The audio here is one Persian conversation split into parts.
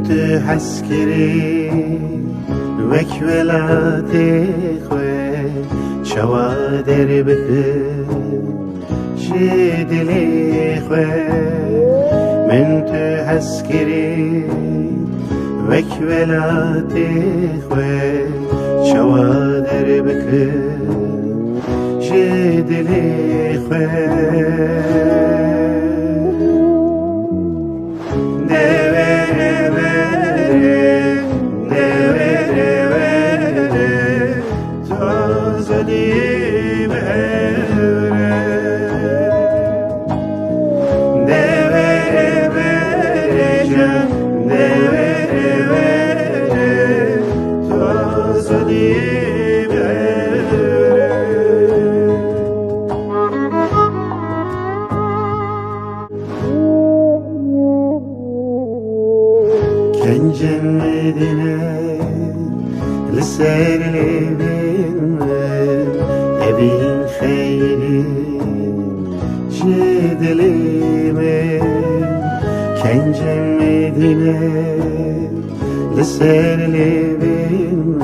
تو حسکری وک ولاتی خواه چوادر بکن شی دلی خواه من تو حسکری وک ولاتی خواه چوادر بکن شی دلی خواه لسر لبين أبين خيري جد لبين كان جمدنا لسر لبين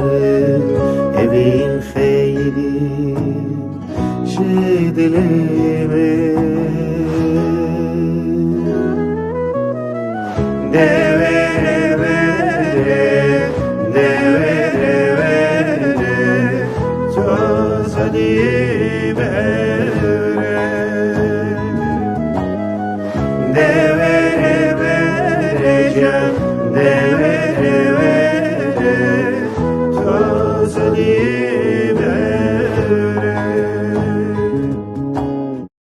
أبين خيري جد لبين تو